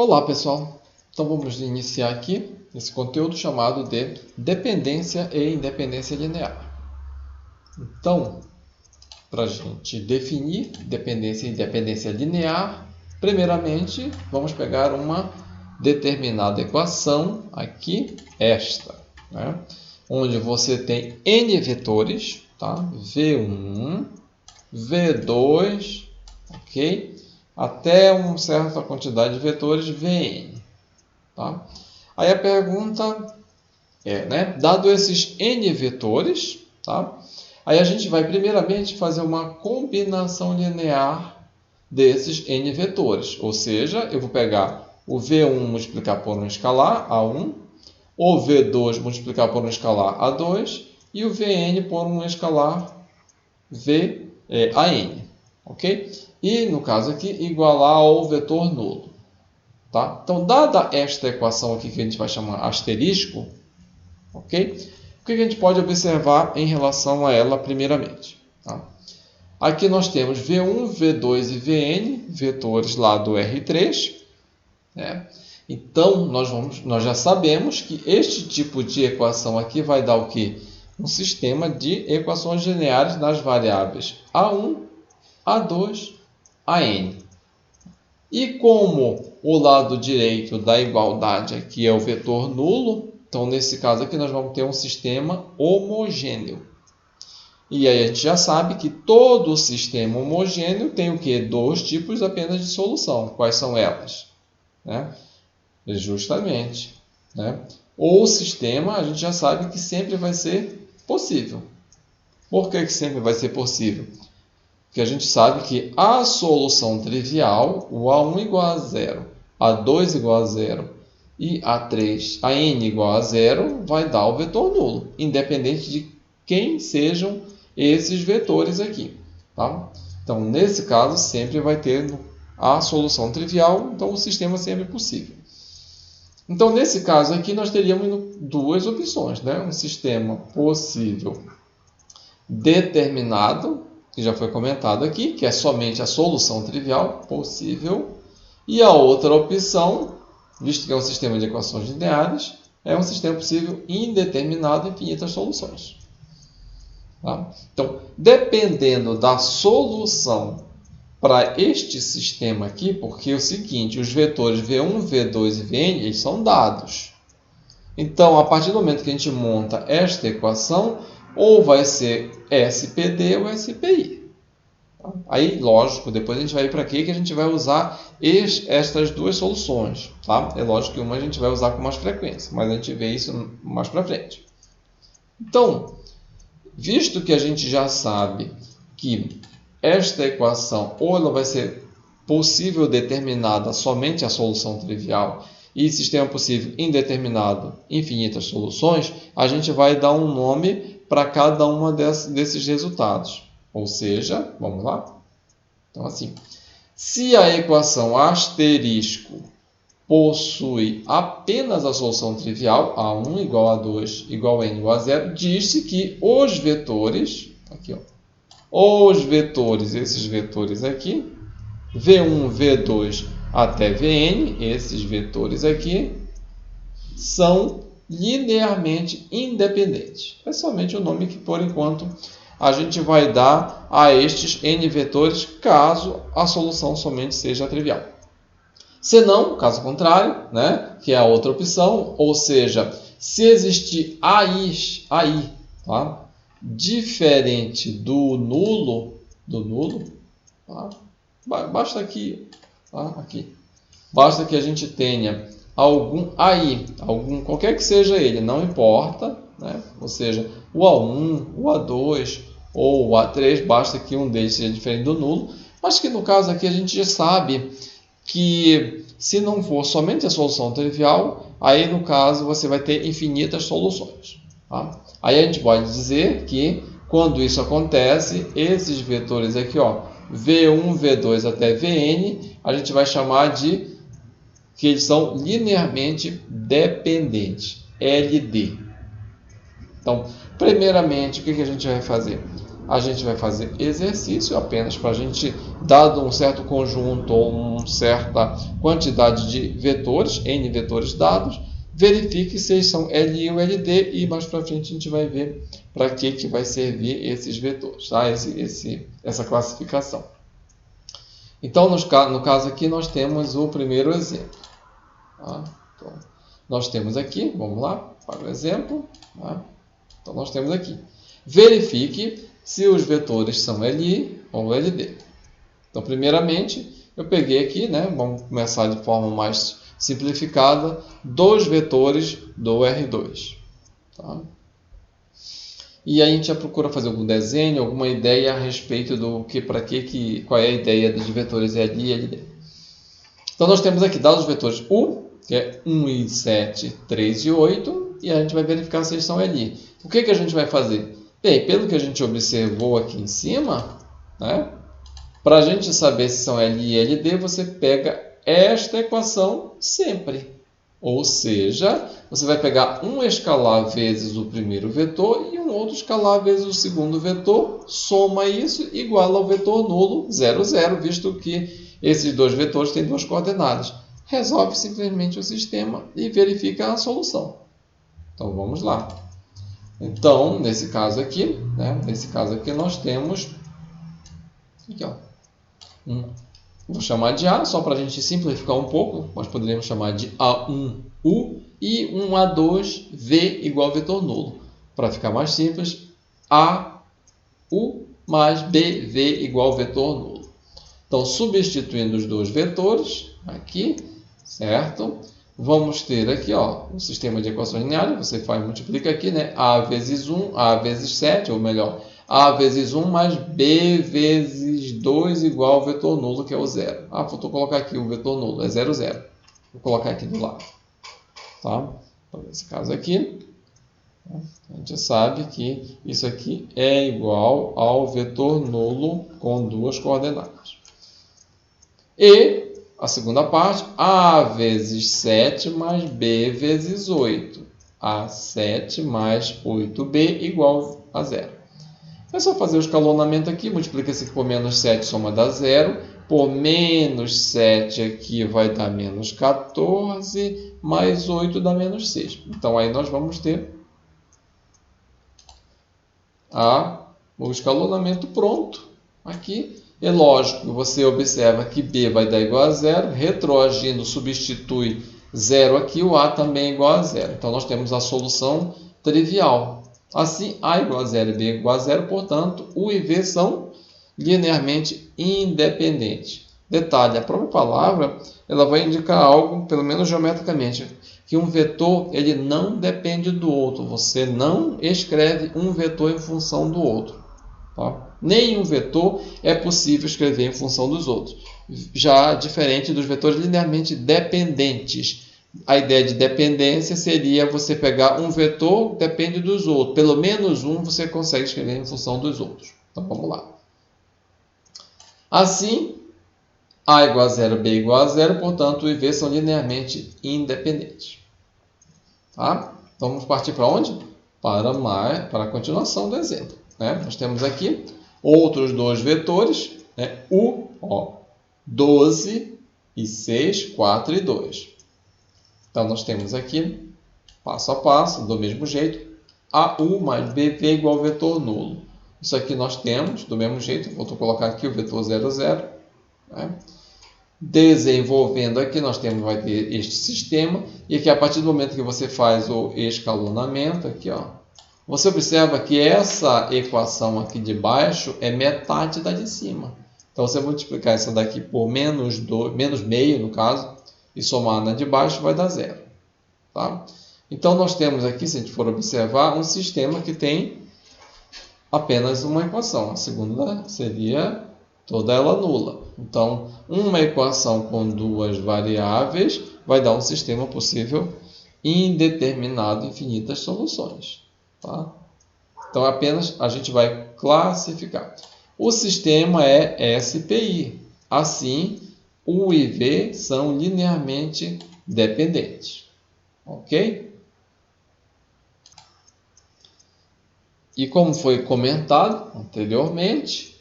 Olá pessoal, então vamos iniciar aqui esse conteúdo chamado de dependência e independência linear. Então, para a gente definir dependência e independência linear, primeiramente vamos pegar uma determinada equação aqui, esta, né? Onde você tem n vetores, tá? V1, V2, ok? Até uma certa quantidade de vetores Vn. Tá? Aí a pergunta é, né? Dado esses n vetores, tá? Aí a gente vai primeiramente fazer uma combinação linear desses n vetores. Ou seja, eu vou pegar o V1 multiplicar por um escalar, A1, o V2 multiplicar por um escalar, A2, e o Vn por um escalar, An. Ok? E, no caso aqui, igualar ao vetor nulo. Tá? Então, dada esta equação aqui que a gente vai chamar asterisco, ok? O que a gente pode observar em relação a ela primeiramente? Tá? Aqui nós temos V1, V2 e Vn, vetores lá do R3. Né? Então, nós já sabemos que este tipo de equação aqui vai dar o quê? Um sistema de equações lineares nas variáveis A1, A2, An. E como o lado direito da igualdade aqui é o vetor nulo, então nesse caso aqui nós vamos ter um sistema homogêneo. E aí a gente já sabe que todo sistema homogêneo tem o quê? Dois tipos apenas de solução. Quais são elas? Né? Justamente. Né? O sistema a gente já sabe que sempre vai ser possível. Por que sempre vai ser possível? Porque a gente sabe que a solução trivial, o A1 igual a 0, A2 igual a 0 e A3, a n igual a 0, vai dar o vetor nulo, independente de quem sejam esses vetores aqui. Tá? Então, nesse caso, sempre vai ter a solução trivial, então o sistema sempre é possível. Então, nesse caso aqui, nós teríamos duas opções, né? Um sistema possível determinado, que já foi comentado aqui, que é somente a solução trivial possível. E a outra opção, visto que é um sistema de equações lineares, é um sistema possível indeterminado, infinitas soluções. Tá? Então, dependendo da solução para este sistema aqui, porque é o seguinte, os vetores V1, V2 e Vn, eles são dados. Então, a partir do momento que a gente monta esta equação, ou vai ser SPD ou SPI. Aí, lógico, depois a gente vai ir para aqui que a gente vai usar estas duas soluções. Tá? É lógico que uma a gente vai usar com mais frequência, mas a gente vê isso mais para frente. Então, visto que a gente já sabe que esta equação ou ela vai ser possível determinada somente a solução trivial e sistema possível indeterminado, infinitas soluções, a gente vai dar um nome para cada uma desses resultados. Ou seja, vamos lá? Então, assim, se a equação asterisco possui apenas a solução trivial, A1 igual a 2 igual a n igual a 0, diz-se que os vetores, aqui, ó, os vetores, esses vetores aqui, V1, V2 até Vn, esses vetores aqui, são linearmente independentes. É somente o nome que, por enquanto, a gente vai dar a estes n vetores, caso a solução somente seja trivial. Se não, caso contrário, né, que é a outra opção, ou seja, se existir AI, tá, diferente do nulo, tá, basta aqui, tá, basta que a gente tenha algum AI, qualquer que seja ele, não importa, né? Ou seja, o A1, o A2 ou o A3, basta que um deles seja diferente do nulo, mas que no caso aqui a gente já sabe que se não for somente a solução trivial, aí no caso você vai ter infinitas soluções. Tá? Aí a gente pode dizer que quando isso acontece, esses vetores aqui, ó, V1, V2 até Vn, a gente vai chamar de que eles são linearmente dependentes, LD. Então, primeiramente, o que a gente vai fazer? a gente vai fazer exercício apenas para a gente, dado um certo conjunto ou uma certa quantidade de vetores, N vetores dados, verifique se eles são LI ou LD e mais para frente a gente vai ver para que vai servir esses vetores, tá? Essa classificação. Então, no caso aqui, nós temos o primeiro exemplo. Tá? Então, nós temos aqui, vamos lá, para o exemplo. Tá? Então, nós temos aqui. Verifique se os vetores são LI ou LD. Então, primeiramente, eu peguei aqui, né, vamos começar de forma mais simplificada, dois vetores do R2. Tá? E aí a gente já procura fazer algum desenho, alguma ideia a respeito do qual é a ideia dos vetores LI e LD. Então, nós temos aqui dados os vetores U, que é 1 e 7, 3 e 8, e a gente vai verificar se eles são LI. O que a gente vai fazer? Bem, pelo que a gente observou aqui em cima, né, para a gente saber se são LI e LD, você pega esta equação sempre. Ou seja, você vai pegar um escalar vezes o primeiro vetor e um outro escalar vezes o segundo vetor, soma isso e iguala ao vetor nulo 0, 0, visto que esses dois vetores têm duas coordenadas. Resolve simplesmente o sistema e verifica a solução. Então, vamos lá. Então, nesse caso aqui, nós temos aqui, ó, vou chamar de A, só para a gente simplificar um pouco, nós poderíamos chamar de A1U e um A2V igual ao vetor nulo. Para ficar mais simples, AU mais BV igual ao vetor nulo. Então, substituindo os dois vetores, aqui, certo? Vamos ter aqui, ó, um sistema de equações lineares, você multiplica aqui, né? A vezes 1, A vezes 7, ou melhor, A vezes 1 mais B vezes 2 igual ao vetor nulo, que é o 0. Vou colocar aqui o vetor nulo, é 0, 0. Vou colocar aqui do lado. Tá? Então, nesse caso aqui, a gente sabe que isso aqui é igual ao vetor nulo com duas coordenadas. E a segunda parte, A vezes 7 mais B vezes 8. A7 mais 8B igual a 0. É só fazer o escalonamento aqui, multiplica esse aqui por menos 7, soma dá 0. Por menos 7 aqui vai dar menos 14, mais 8 dá menos 6. Então, aí nós vamos ter o escalonamento pronto aqui. É lógico, você observa que B vai dar igual a 0, retroagindo substitui 0 aqui, o A também é igual a 0. Então, nós temos a solução trivial. Assim, A igual a 0 e B igual a 0, portanto, U e V são linearmente independentes. Detalhe, a própria palavra ela vai indicar algo, pelo menos geometricamente, que um vetor ele não depende do outro. Você não escreve um vetor em função do outro. Tá? Nenhum vetor é possível escrever em função dos outros. Já diferente dos vetores linearmente dependentes. A ideia de dependência seria você pegar um vetor, depende dos outros. Pelo menos um você consegue escrever em função dos outros. Então, vamos lá. Assim, A igual a 0, B igual a 0, portanto, U e V são linearmente independentes. Tá? Então, vamos partir para onde? Para a continuação do exemplo. Né? Nós temos aqui outros dois vetores, né? U, 12 e 6, 4 e 2. Então, nós temos aqui, passo a passo, do mesmo jeito, AU mais BV igual ao vetor nulo. Isso aqui nós temos, do mesmo jeito, vou colocar aqui o vetor 0, 0. Né? Desenvolvendo aqui, vai ter este sistema. E aqui, a partir do momento que você faz o escalonamento, aqui, ó, você observa que essa equação aqui de baixo é metade da de cima. Então, você multiplicar essa daqui por menos meio, no caso, e somar na de baixo, vai dar 0. Tá? Então, nós temos aqui, se a gente for observar, um sistema que tem apenas uma equação. A segunda seria toda ela nula. Então, uma equação com duas variáveis vai dar um sistema possível indeterminado, infinitas soluções. Tá? Então, apenas a gente vai classificar. O sistema é SPI. Assim, U e V são linearmente dependentes. Ok? E como foi comentado anteriormente,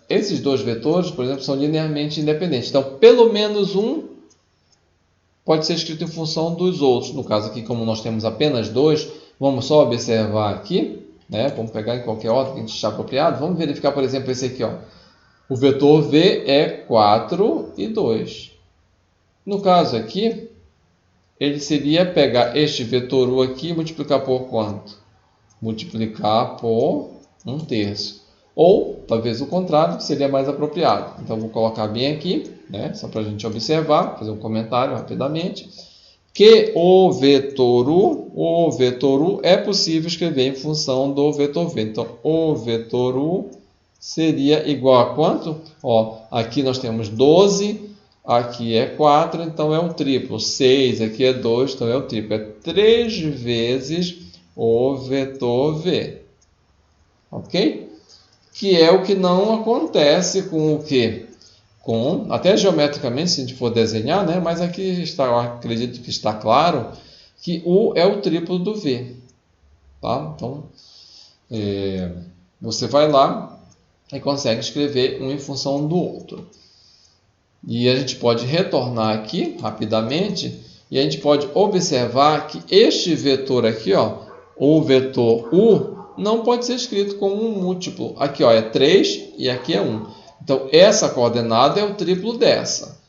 esses dois vetores, por exemplo, são linearmente independentes. Então, pelo menos um pode ser escrito em função dos outros. No caso aqui, como nós temos apenas dois, vamos só observar aqui, né? Vamos pegar em qualquer ordem que a gente achar apropriado. Vamos verificar, por exemplo, esse aqui, ó. O vetor V é 4 e 2. No caso aqui, ele seria pegar este vetor U aqui e multiplicar por quanto? Multiplicar por 1/3. Ou, talvez o contrário, seria mais apropriado. Então, vou colocar bem aqui, né? Só para a gente observar, fazer um comentário rapidamente. Que o vetor U é possível escrever em função do vetor V. Então, o vetor U seria igual a quanto? Ó, aqui nós temos 12, aqui é 4, então é um triplo. 6, aqui é 2, então é o triplo. É 3 vezes o vetor V. Ok? Que é o que não acontece com o quê? Até geometricamente, se a gente for desenhar, né? Mas aqui está, eu acredito que está claro que U é o triplo do V. Tá? Então, você vai lá e consegue escrever um em função do outro. E a gente pode retornar aqui rapidamente e a gente pode observar que este vetor aqui, ó, o vetor U, não pode ser escrito como um múltiplo. Aqui, ó, é 3 e aqui é 1. Então, essa coordenada é o triplo dessa.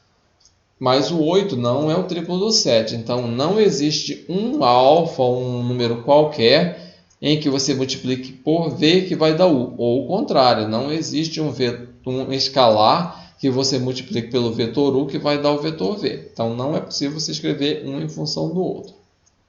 Mas o 8 não é o triplo do 7. Então, não existe um alfa, um número qualquer, em que você multiplique por V que vai dar U. Ou o contrário, não existe um escalar que você multiplique pelo vetor U que vai dar o vetor V. Então, não é possível você escrever um em função do outro.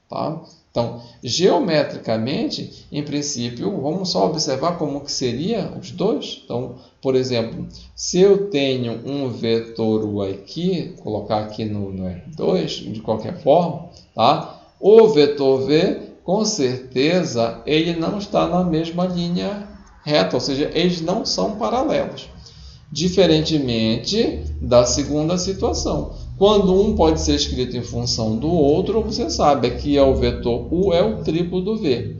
Tá? Então, geometricamente, em princípio, vamos só observar como que seria os dois. Então, por exemplo, se eu tenho um vetor U aqui, colocar aqui no R2, de qualquer forma, tá? O vetor V, com certeza, ele não está na mesma linha reta, ou seja, eles não são paralelos. Diferentemente da segunda situação. Quando um pode ser escrito em função do outro, você sabe que o vetor U é o triplo do V.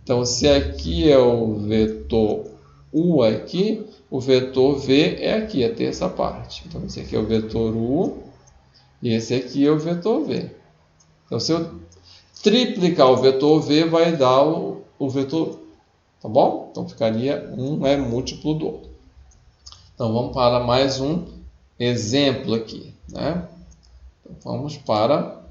Então, se aqui é o vetor U aqui, o vetor V é aqui, a terça parte. Então, esse aqui é o vetor U e esse aqui é o vetor V. Então, se eu triplicar o vetor V, vai dar o vetor U. Tá bom? Então, ficaria um é múltiplo do outro. Então, vamos para mais um exemplo aqui, né? Então, vamos para...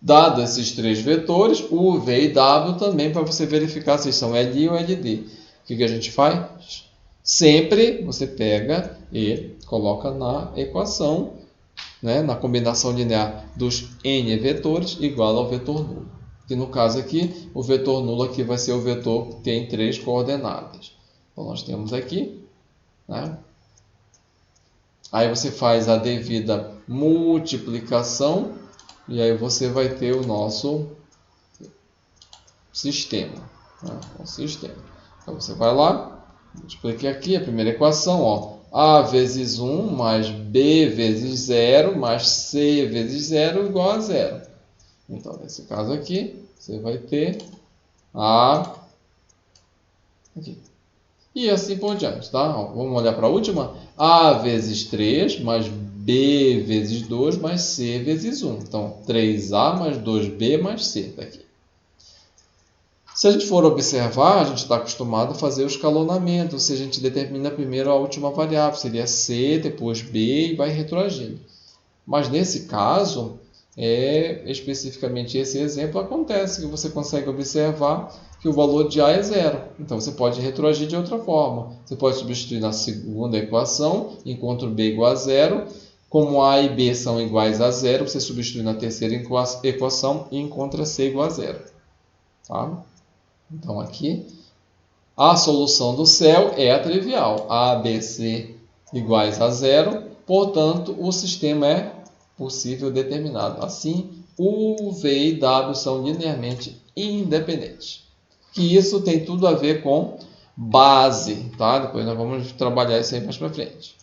Dado esses três vetores, U, V e W também, para você verificar se são LI ou LD. O que a gente faz? Sempre você pega e coloca na equação, né, na combinação linear dos N vetores igual ao vetor nulo. Que no caso aqui, o vetor nulo aqui vai ser o vetor que tem 3 coordenadas. Então, nós temos aqui, né? Aí você faz a devida multiplicação e aí você vai ter o nosso sistema. Né? O sistema. Então, você vai lá, multiplique aqui a primeira equação, ó. A vezes 1 mais B vezes 0 mais C vezes 0 igual a 0. Então, nesse caso aqui, você vai ter A aqui. E assim por diante, tá? Vamos olhar para a última. A vezes 3 mais B vezes 2 mais C vezes 1. Então, 3A mais 2B mais C. Daqui. Se a gente for observar, a gente está acostumado a fazer o escalonamento. Ou seja, a gente determina primeiro a última variável. Seria C, depois B e vai retroagindo. Mas nesse caso, especificamente esse exemplo, acontece que você consegue observar que o valor de A é 0. Então, você pode retroagir de outra forma. Você pode substituir na segunda equação, encontro B igual a 0. Como A e B são iguais a 0, você substitui na terceira equação e encontra C igual a 0. Tá? Então, aqui, a solução do céu é a trivial. A, B, C iguais a 0. Portanto, o sistema é possível determinado. Assim, U, V e W são linearmente independentes. Que isso tem tudo a ver com base, tá? Depois nós vamos trabalhar isso aí mais para frente.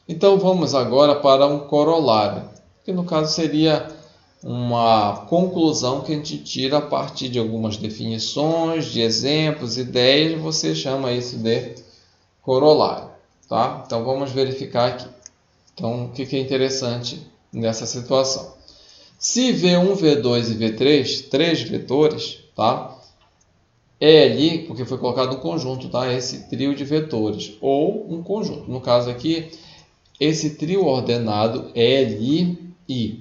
Então, vamos agora para um corolário, que no caso seria uma conclusão que a gente tira a partir de algumas definições, de exemplos, ideias, você chama isso de corolário, tá? Então vamos verificar aqui. Então o que é interessante nessa situação? Se V1, V2 e V3, três vetores, tá? É ali, porque foi colocado um conjunto, tá? Esse trio de vetores, ou um conjunto. No caso aqui, esse trio ordenado é LI,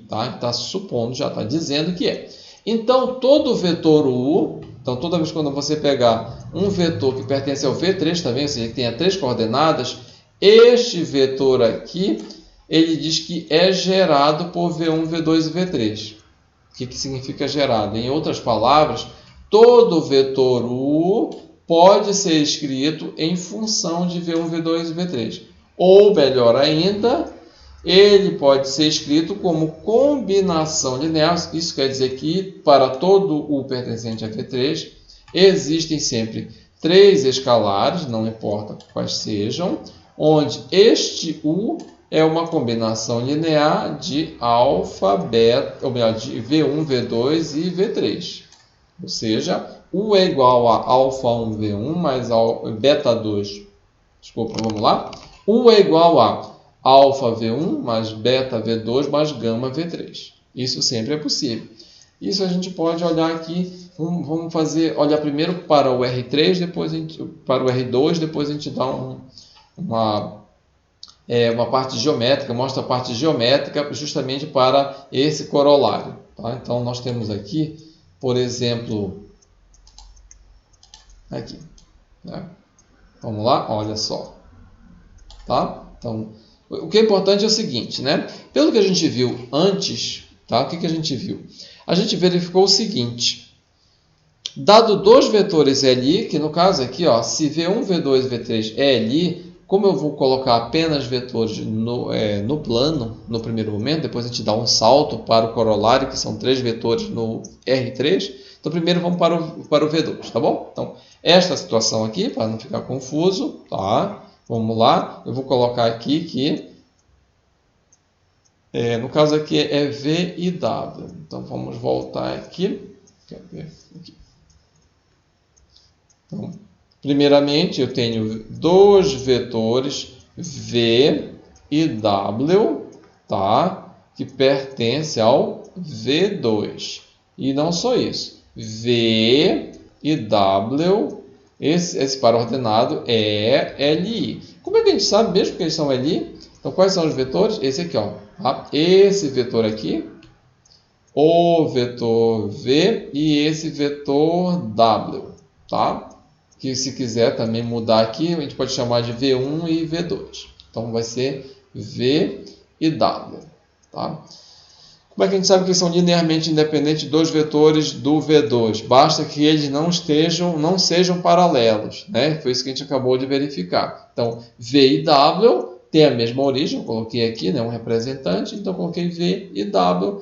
tá? Está supondo, já está dizendo que é. Então, todo vetor U, então toda vez quando você pegar um vetor que pertence ao V3 também, ou seja, que tenha três coordenadas, este vetor aqui, ele diz que é gerado por V1, V2 e V3. O que significa gerado? Em outras palavras, todo vetor U pode ser escrito em função de V1, V2 e V3. Ou, melhor ainda, ele pode ser escrito como combinação linear. Isso quer dizer que, para todo U pertencente a V3, existem sempre três escalares, não importa quais sejam, onde este U é uma combinação linear de alfa, beta, ou melhor, de V1, V2 e V3. Ou seja, U é igual a alfa 1 V1 mais beta 2. Desculpa, vamos lá. U é igual a alfa V1 mais beta V2 mais gama V3. Isso sempre é possível. Isso a gente pode olhar aqui. Vamos olhar primeiro para o R3, depois para o R2, depois a gente dá uma parte geométrica, mostra a parte geométrica justamente para esse corolário. Tá? Então, nós temos aqui, por exemplo, aqui. Né? Vamos lá, olha só. Tá? Então, o que é importante é o seguinte, né? Pelo que a gente viu antes, tá? O que a gente viu? A gente verificou o seguinte. Dado dois vetores LI, que no caso aqui, ó, se V1, V2 e V3 é LI, como eu vou colocar apenas vetores no plano, no primeiro momento, depois a gente dá um salto para o corolário, que são três vetores no R3, então primeiro vamos para o V2, tá bom? Então, esta situação aqui, para não ficar confuso, tá? Vamos lá, eu vou colocar aqui que, no caso aqui é V e W. Então, vamos voltar aqui. Então, primeiramente, eu tenho dois vetores V e W, tá? Que pertencem ao V2. E não só isso. V e W, esse par ordenado é LI. Como é que a gente sabe mesmo que eles são LI? Então, quais são os vetores? Esse aqui, ó. Tá? Esse vetor aqui, o vetor V e esse vetor W, tá? Que se quiser também mudar aqui, a gente pode chamar de V1 e V2. Então, vai ser V e W, tá? Como é que a gente sabe que são linearmente independentes dos vetores do V2? Basta que eles não sejam paralelos, né? Foi isso que a gente acabou de verificar. Então, V e W têm a mesma origem, eu coloquei aqui, né, um representante, então coloquei V e W,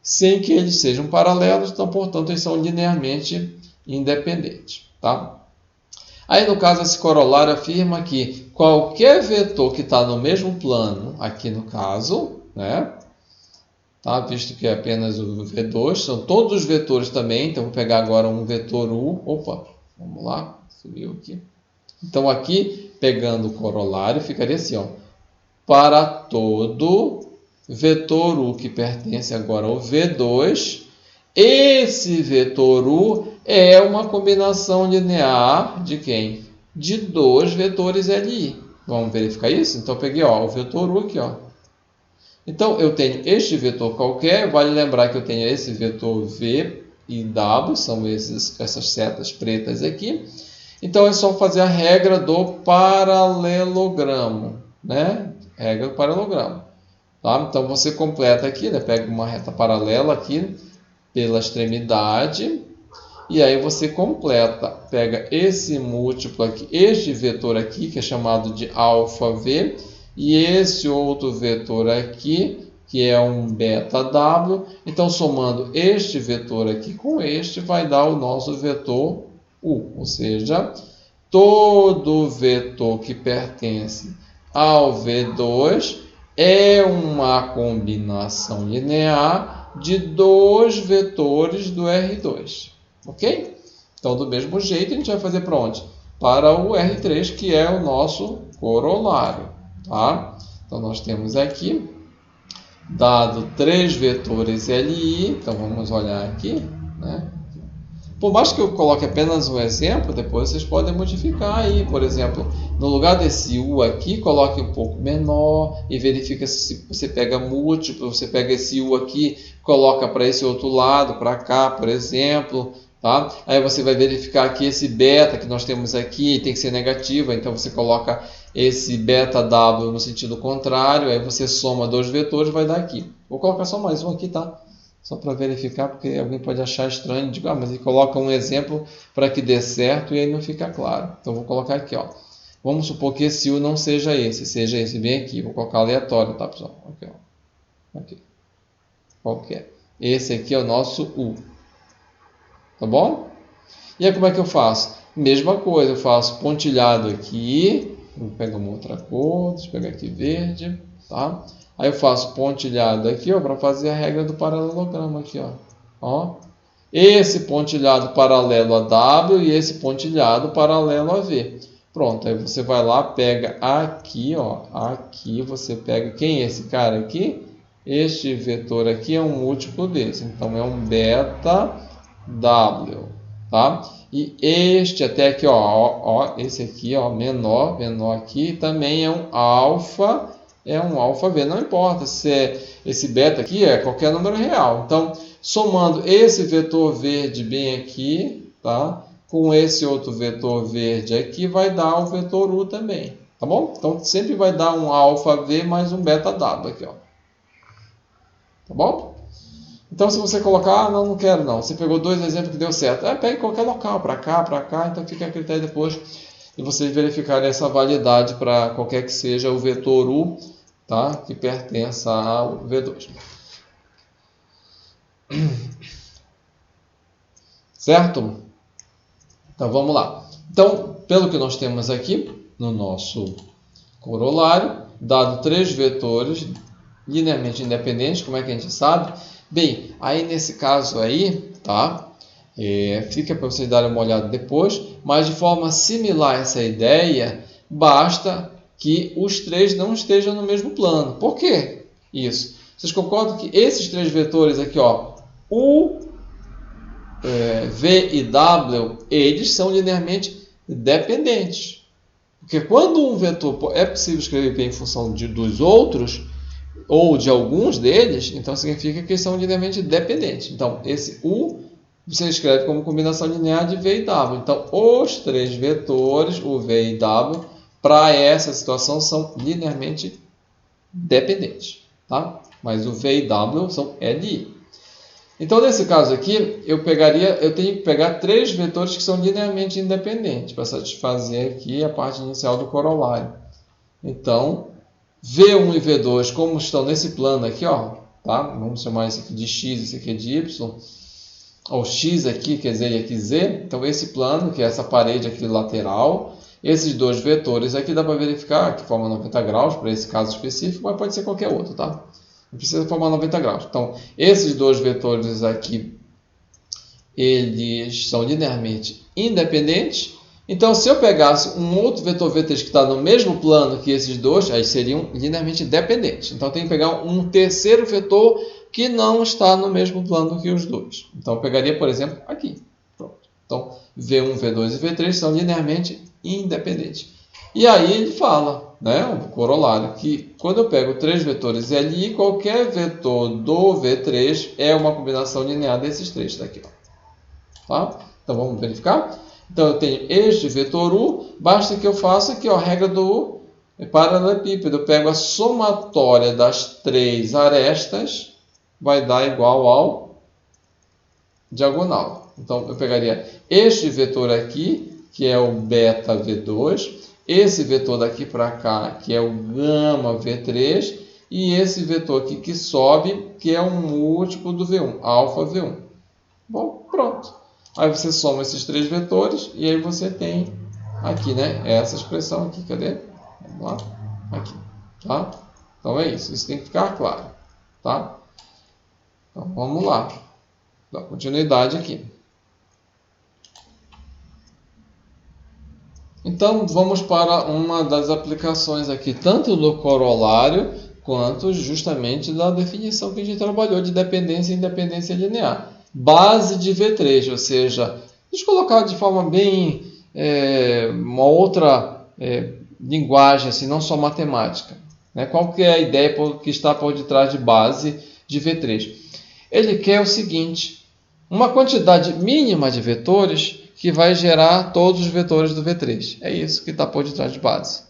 sem que eles sejam paralelos, então, portanto, eles são linearmente independentes, tá? Aí, no caso, esse corolário afirma que qualquer vetor que está no mesmo plano, aqui no caso, né? Tá? Visto que é apenas o V2, são todos os vetores também, então vou pegar agora um vetor U, opa, vamos lá, subiu aqui. Então aqui, pegando o corolário, ficaria assim, ó, para todo vetor U que pertence agora ao V2, esse vetor U é uma combinação linear de quem? De dois vetores LI. Vamos verificar isso? Então eu peguei o vetor U aqui, ó. Então, eu tenho este vetor qualquer, vale lembrar que eu tenho esse vetor V e W, são essas setas pretas aqui. Então, é só fazer a regra do paralelogramo, né? Regra do paralelogramo. Tá? Então, você completa aqui, né? Pega uma reta paralela aqui pela extremidade, e aí você completa, pega esse múltiplo aqui, este vetor aqui, que é chamado de alfa V, e esse outro vetor aqui, que é um beta W. Então, somando este vetor aqui com este, vai dar o nosso vetor U. Ou seja, todo vetor que pertence ao V2 é uma combinação linear de 2 vetores do R2. Ok? Então, do mesmo jeito, a gente vai fazer para onde? Para o R3, que é o nosso corolário. Tá? Então, nós temos aqui, dado 3 vetores LI, então vamos olhar aqui, né? Por mais que eu coloque apenas um exemplo, depois vocês podem modificar aí. Por exemplo, no lugar desse U aqui, coloque um pouco menor e verifica se você pega múltiplo. Você pega esse U aqui, coloca para esse outro lado, para cá, por exemplo. Tá? Aí você vai verificar que esse beta que nós temos aqui tem que ser negativo. Então você coloca esse beta W no sentido contrário. Aí você soma 2 vetores, vai dar aqui. Vou colocar só mais um aqui, tá? Só para verificar, porque alguém pode achar estranho. Digo, mas ele coloca um exemplo para que dê certo e aí não fica claro. Então, vou colocar aqui. Ó. Vamos supor que esse U não seja esse, seja esse. Vem aqui, vou colocar aleatório, tá, pessoal? Aqui, ó. Aqui. Qual que é? Esse aqui é o nosso U. Tá bom? E aí, como é que eu faço? Mesma coisa, eu faço pontilhado aqui. Vou pegar uma outra cor, deixa eu pegar aqui verde, tá? Aí eu faço pontilhado aqui, ó, para fazer a regra do paralelogramo aqui, ó. Ó. Esse pontilhado paralelo a W e esse pontilhado paralelo a V. Pronto, aí você vai lá, pega aqui, ó, aqui você pega, quem é esse cara aqui? Este vetor aqui é um múltiplo desse, então é um beta W, tá? E este até aqui, ó, esse aqui, ó, menor aqui, também é um alfa V, não importa se esse beta aqui é qualquer número real. Então, somando esse vetor verde bem aqui, tá? Com esse outro vetor verde aqui, vai dar o vetor U também, tá bom? Então, sempre vai dar um alfa V mais um beta W aqui, ó. Tá bom? Então, se você colocar, não quero não. Você pegou 2 exemplos que deu certo. Pega em qualquer local, para cá, então fica a critério depois de vocês verificarem essa validade para qualquer que seja o vetor U, tá? Que pertença ao V2. Certo? Então, vamos lá. Então, pelo que nós temos aqui no nosso corolário, dado 3 vetores linearmente independentes, como é que a gente sabe? Bem, aí nesse caso aí, tá? Fica para vocês darem uma olhada depois, mas de forma similar a essa ideia, basta que os 3 não estejam no mesmo plano. Por quê? Isso. Vocês concordam que esses 3 vetores aqui, ó, U, V e W, eles são linearmente dependentes. Porque quando um vetor é possível escrever bem em função dos outros, ou de alguns deles, então significa que eles são linearmente dependentes. Então, esse U você escreve como combinação linear de V e W. Então, os 3 vetores, o V e W, para essa situação são linearmente dependentes. Tá? Mas o V e W são LI. Então, nesse caso aqui, eu tenho que pegar 3 vetores que são linearmente independentes para satisfazer aqui a parte inicial do corolário. Então, V1 e V2, como estão nesse plano aqui, ó, tá? Vamos chamar esse aqui de X, esse aqui de Y. Ou X aqui, quer dizer, e aqui Z. Então, esse plano, que é essa parede aqui lateral, esses 2 vetores aqui dá para verificar que forma 90 graus para esse caso específico, mas pode ser qualquer outro, tá? Não precisa formar 90 graus. Então, esses 2 vetores aqui, eles são linearmente independentes. Então, se eu pegasse um outro vetor V3 que está no mesmo plano que esses 2, aí seriam linearmente dependentes. Então, eu tenho que pegar um terceiro vetor que não está no mesmo plano que os 2. Então, eu pegaria, por exemplo, aqui. Pronto. Então, V1, V2 e V3 são linearmente independentes. E aí ele fala, né, o corolário, que quando eu pego 3 vetores LI, qualquer vetor do V3 é uma combinação linear desses 3 daqui. Ó. Tá? Então, vamos verificar? Então, eu tenho este vetor U, basta que eu faça aqui, ó, a regra do paralelepípedo. Eu pego a somatória das 3 arestas, vai dar igual ao diagonal. Então, eu pegaria este vetor aqui, que é o beta V2, esse vetor daqui para cá, que é o gama V3, e esse vetor aqui que sobe, que é um múltiplo do V1, alfa V1. Bom, pronto. Aí você soma esses 3 vetores e aí você tem aqui, né, essa expressão aqui. Cadê? Vamos lá. Aqui. Tá? Então é isso. Isso tem que ficar claro. Tá? Então, vamos lá. Dá continuidade aqui. Então, vamos para uma das aplicações aqui, tanto do corolário, quanto justamente da definição que a gente trabalhou de dependência e independência linear. Base de V3, ou seja, deixa eu colocar de forma bem, uma outra linguagem, assim, não só matemática. Né? Qual que é a ideia que está por detrás de base de V3? Ele quer o seguinte, uma quantidade mínima de vetores que vai gerar todos os vetores do V3. É isso que está por detrás de base.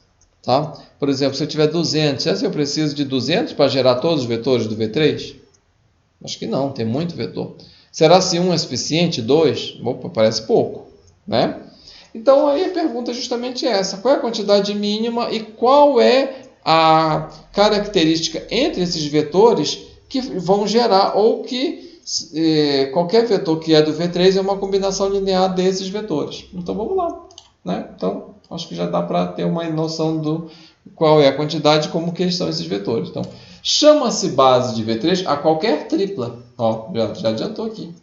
Tá? Por exemplo, se eu tiver 200, será que eu preciso de 200 para gerar todos os vetores do V3? Acho que não, tem muito vetor. Será se 1 é suficiente? 2? Opa, parece pouco. Né? Então, aí a pergunta é justamente essa. Qual é a quantidade mínima e qual é a característica entre esses vetores que vão gerar ou que qualquer vetor que é do V3 é uma combinação linear desses vetores. Então, vamos lá. Né? Então, acho que já dá para ter uma noção do qual é a quantidade e como que são esses vetores. Então, chama-se base de V3 a qualquer tripla. Ó, já adiantou aqui.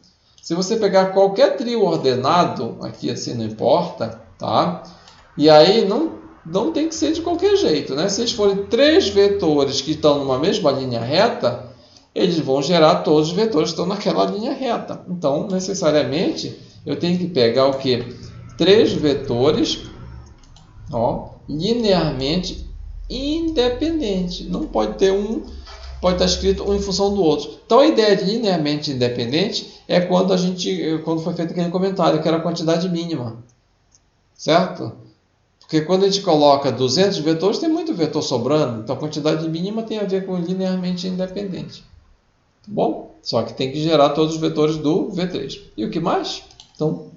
Se você pegar qualquer trio ordenado, aqui assim não importa, tá? E aí não tem que ser de qualquer jeito, né? Se eles forem 3 vetores que estão numa mesma linha reta, eles vão gerar todos os vetores que estão naquela linha reta. Então, necessariamente, eu tenho que pegar o quê? 3 vetores, ó, linearmente independentes. Não pode ter um, pode estar escrito um em função do outro. Então, a ideia de linearmente independente é quando foi feito aquele comentário, que era a quantidade mínima. Certo? Porque quando a gente coloca 200 vetores, tem muito vetor sobrando. Então, a quantidade mínima tem a ver com linearmente independente. Bom, só que tem que gerar todos os vetores do V3. E o que mais? Então,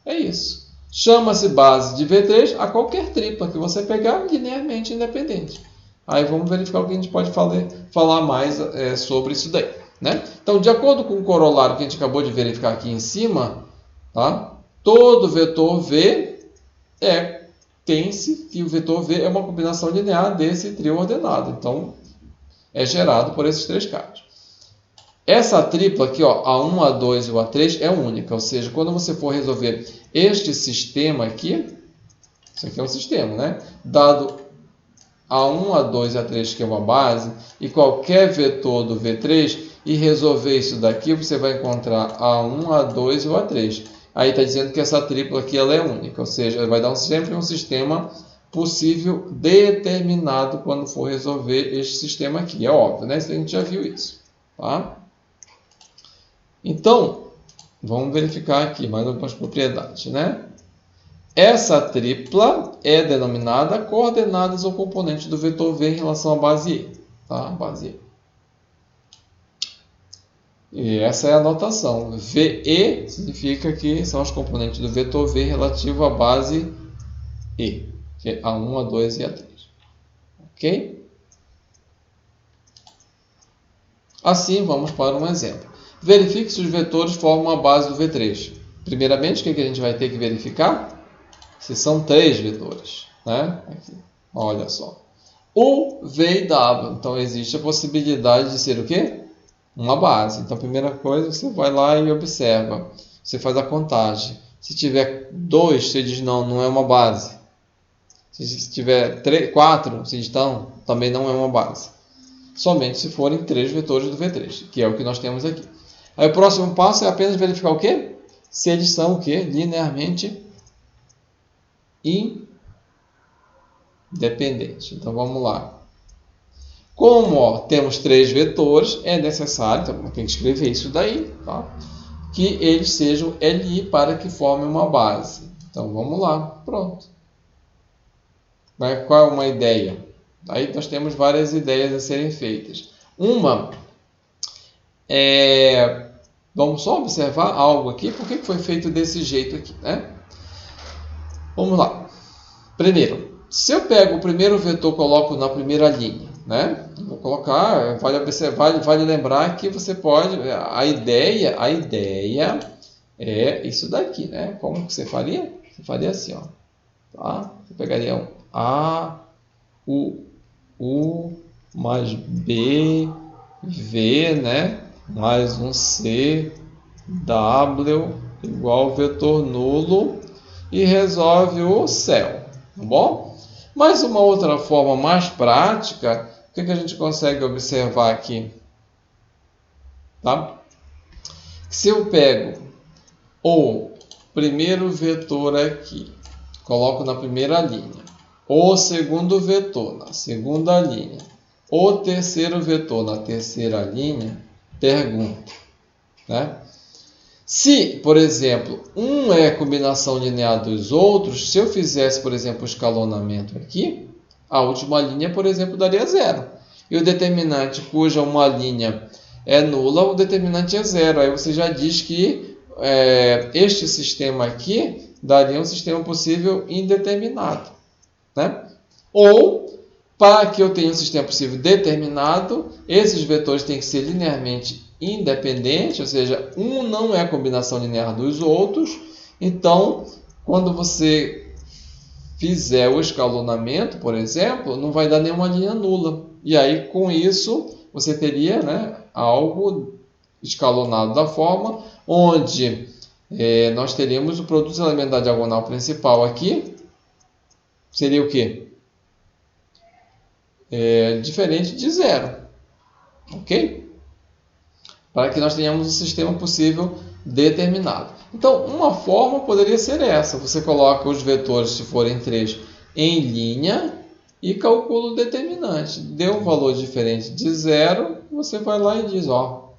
é isso. Chama-se base de V3 a qualquer tripla que você pegar linearmente independente. Aí vamos verificar o que a gente pode falar mais sobre isso daí. Né? Então, de acordo com o corolário que a gente acabou de verificar aqui em cima, tá? Todo vetor V tem-se que o vetor V é uma combinação linear desse trio ordenado. Então, é gerado por esses 3 caras. Essa tripla aqui, ó, A1, A2 e o A3 é única, ou seja, quando você for resolver este sistema aqui, isso aqui é um sistema, né? Dado A1, A2 e A3, que é uma base, e qualquer vetor do V3, e resolver isso daqui, você vai encontrar A1, A2 e o A3. Aí está dizendo que essa tripla aqui ela é única, ou seja, vai dar sempre um sistema possível determinado quando for resolver este sistema aqui. É óbvio, né? A gente já viu isso. Tá? Então, vamos verificar aqui mais algumas propriedades, né? Essa tripla é denominada coordenadas ou componentes do vetor V em relação à base E. Tá? Base E. E essa é a notação. VE significa que são os componentes do vetor V relativo à base E, que é A1, A2 e A3. Ok? Assim, vamos para um exemplo. Verifique se os vetores formam a base do V3. Primeiramente, o que a gente vai ter que verificar? Se são 3 vetores. Né? Aqui. Olha só. U, V e W. Então, existe a possibilidade de ser o quê? Uma base. Então, a primeira coisa, você vai lá e observa. Você faz a contagem. Se tiver 2, você diz não é uma base. Se tiver 4, você diz não, também não é uma base. Somente se forem 3 vetores do V3, que é o que nós temos aqui. Aí o próximo passo é apenas verificar o quê? Se eles são o quê? Linearmente independentes. Então vamos lá. Como temos 3 vetores, é necessário, então, tem que escrever isso daí, tá? Que eles sejam Li para que formem uma base. Então vamos lá, pronto. Qual é uma ideia? Aí nós temos várias ideias a serem feitas. Uma é... Vamos só observar algo aqui. Por que foi feito desse jeito aqui, né? Vamos lá. Primeiro, se eu pego o primeiro vetor e coloco na primeira linha, né? Vou colocar, vale lembrar que você pode... A ideia é isso daqui, né? Como que você faria? Você faria assim, ó. Tá? Você pegaria um A, U mais B, V, né? mais um CW igual ao vetor nulo e resolve o céu, tá bom? Mas uma outra forma mais prática, o que a gente consegue observar aqui? Tá? Se eu pego o primeiro vetor aqui, coloco na primeira linha, o segundo vetor na segunda linha, o terceiro vetor na terceira linha, pergunta, né? Se, por exemplo, um é combinação linear dos outros, se eu fizesse, por exemplo, o escalonamento aqui, a última linha, por exemplo, daria 0. E o determinante cuja uma linha é nula, o determinante é 0. Aí você já diz que este sistema aqui daria um sistema possível indeterminado, né? Ou, para que eu tenha um sistema possível determinado, esses vetores têm que ser linearmente independentes, ou seja, um não é a combinação linear dos outros. Então, quando você fizer o escalonamento, por exemplo, não vai dar nenhuma linha nula. E aí, com isso, você teria, né, algo escalonado da forma onde nós teríamos o produto de elemento da diagonal principal aqui. Seria o quê? Diferente de 0. Ok? Para que nós tenhamos um sistema possível determinado. Então, uma forma poderia ser essa. Você coloca os vetores, se forem 3, em linha e calcula o determinante. Deu um valor diferente de 0, você vai lá e diz, ó,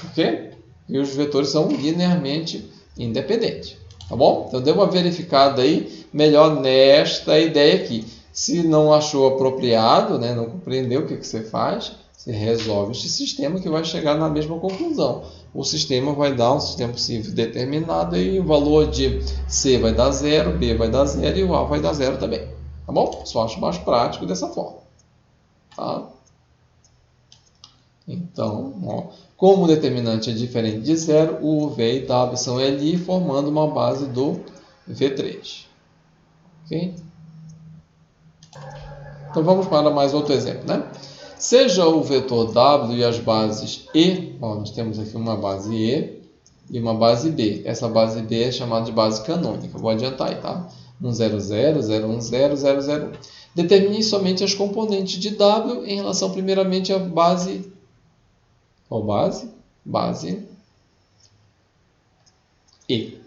ok? E os vetores são linearmente independentes. Tá bom? Então, dê uma verificada aí, melhor nesta ideia aqui. Se não achou apropriado, né, não compreendeu o que você faz, você resolve este sistema que vai chegar na mesma conclusão. O sistema vai dar um sistema possível determinado e o valor de C vai dar 0, B vai dar 0 e o A vai dar 0 também. Tá bom? Só acho mais prático dessa forma. Tá? Então, ó, como o determinante é diferente de 0, o V e W são LI, formando uma base do V3. Ok? Então vamos para mais outro exemplo, né? Seja o vetor W e as bases E, ó, nós temos aqui uma base E e uma base B. Essa base B é chamada de base canônica. Vou adiantar aí, tá? 1, 0, 0, 0, 1, 0, 0, 0, 1. Determine somente as componentes de W em relação, primeiramente, à base... Qual base? Base E.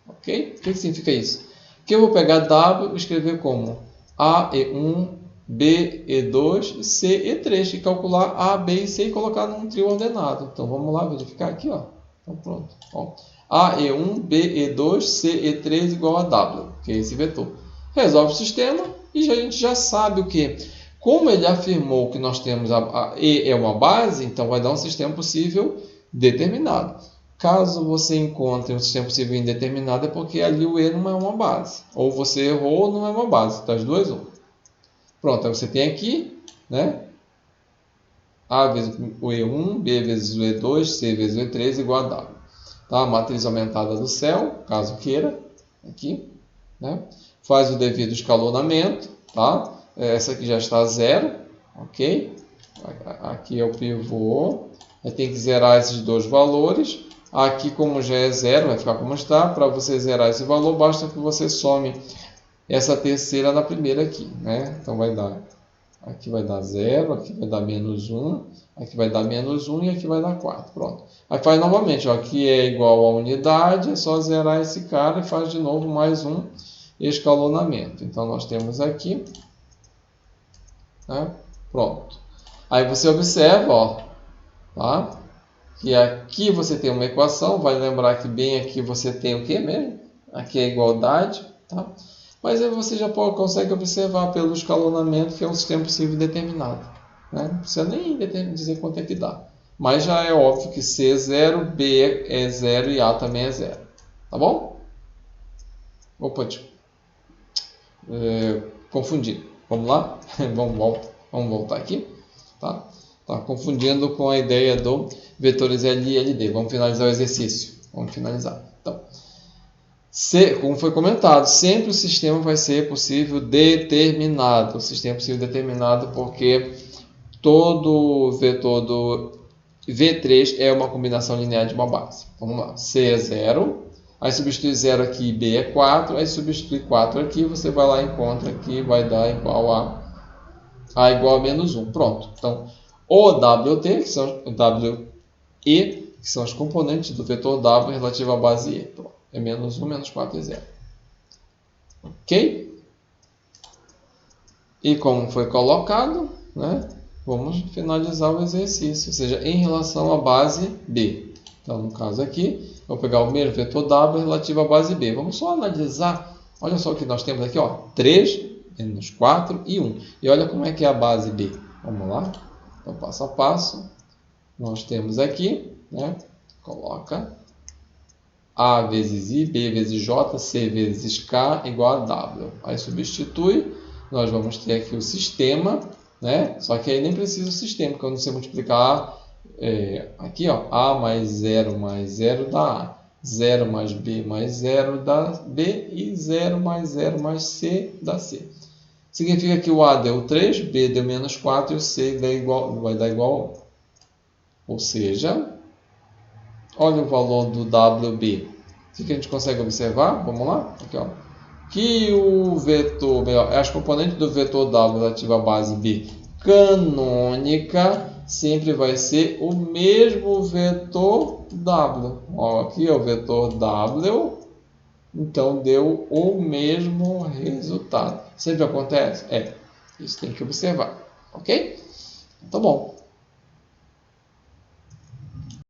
Ok? O que significa isso? Que eu vou pegar W e escrever como AE1, BE2, CE3 e calcular A, B e C e colocar num trio ordenado. Então vamos lá verificar aqui, ó. Então pronto. Ó. AE1, BE2, CE3 igual a W, que é esse vetor. Resolve o sistema e a gente já sabe o que. Como ele afirmou que nós temos a E é uma base, então vai dar um sistema possível determinado. Caso você encontre um sistema possível indeterminado, é porque ali o E não é uma base. Ou você errou ou não é uma base. Das duas, uma. Pronto, aí você tem aqui, né? A vezes o E1, B vezes o E2, C vezes o E3 igual a W. Tá? A matriz aumentada do céu, caso queira, aqui, né? Faz o devido escalonamento, tá? Essa aqui já está 0, ok? Aqui é o pivô, aí tem que zerar esses dois valores. Aqui, como já é 0, vai ficar como está. Para você zerar esse valor, basta que você some essa terceira na primeira aqui, né? Então vai dar, aqui vai dar 0, aqui vai dar menos 1, aqui vai dar menos 1 e aqui vai dar 4. Pronto. Aí faz novamente, ó, aqui é igual a unidade, é só zerar esse cara e faz de novo mais um escalonamento. Então nós temos aqui, né? Pronto. Aí você observa, ó, tá? Que aqui você tem uma equação, vai lembrar que bem aqui você tem o que mesmo? Aqui é a igualdade, tá? Mas aí você já consegue observar pelo escalonamento que é um sistema possível determinado, né? Não precisa nem dizer quanto é que dá. Mas já é óbvio que C é 0, B é 0 e A também é 0. Tá bom? Opa, confundi. Vamos lá? Vamos voltar aqui. Tá? Tá confundindo com a ideia do vetores L e LD. Vamos finalizar o exercício. Vamos finalizar. Então, como foi comentado, sempre o sistema vai ser possível determinado. O sistema é possível determinado porque todo vetor V3 é uma combinação linear de uma base. Vamos lá. C é 0. Aí substitui 0 aqui, B é 4. Aí substitui 4 aqui, você vai lá e encontra que vai dar igual a igual a menos 1. Pronto. Então, o WT, que são WE, que são os componentes do vetor W relativo à base E. Pronto. É menos 1, menos 4 é 0. Ok? E como foi colocado, né? Vamos finalizar o exercício, ou seja, em relação à base B. Então, no caso aqui, vou pegar o mesmo vetor W relativo à base B. Vamos só analisar. Olha só o que nós temos aqui, ó, 3, menos 4 e 1. E olha como é que é a base B. Vamos lá? Então, passo a passo. Nós temos aqui, né? Coloca A vezes I, B vezes J, C vezes K igual a W. Aí substitui. Nós vamos ter aqui o sistema, né? Só que aí nem precisa o sistema, quando você multiplicar aqui, ó, A mais 0 dá A, 0 mais B mais 0 dá B e 0 mais C dá C. Significa que o A deu 3, B deu menos 4 e o C vai dar igual a 1. Ou seja, olha o valor do WB. O que a gente consegue observar? Vamos lá? Aqui, ó. Que o vetor, as componentes do vetor W relativo à base B canônica sempre vai ser o mesmo vetor W. Ó, aqui é o vetor W, então deu o mesmo resultado. Sempre acontece? Isso tem que observar, ok? Tá bom.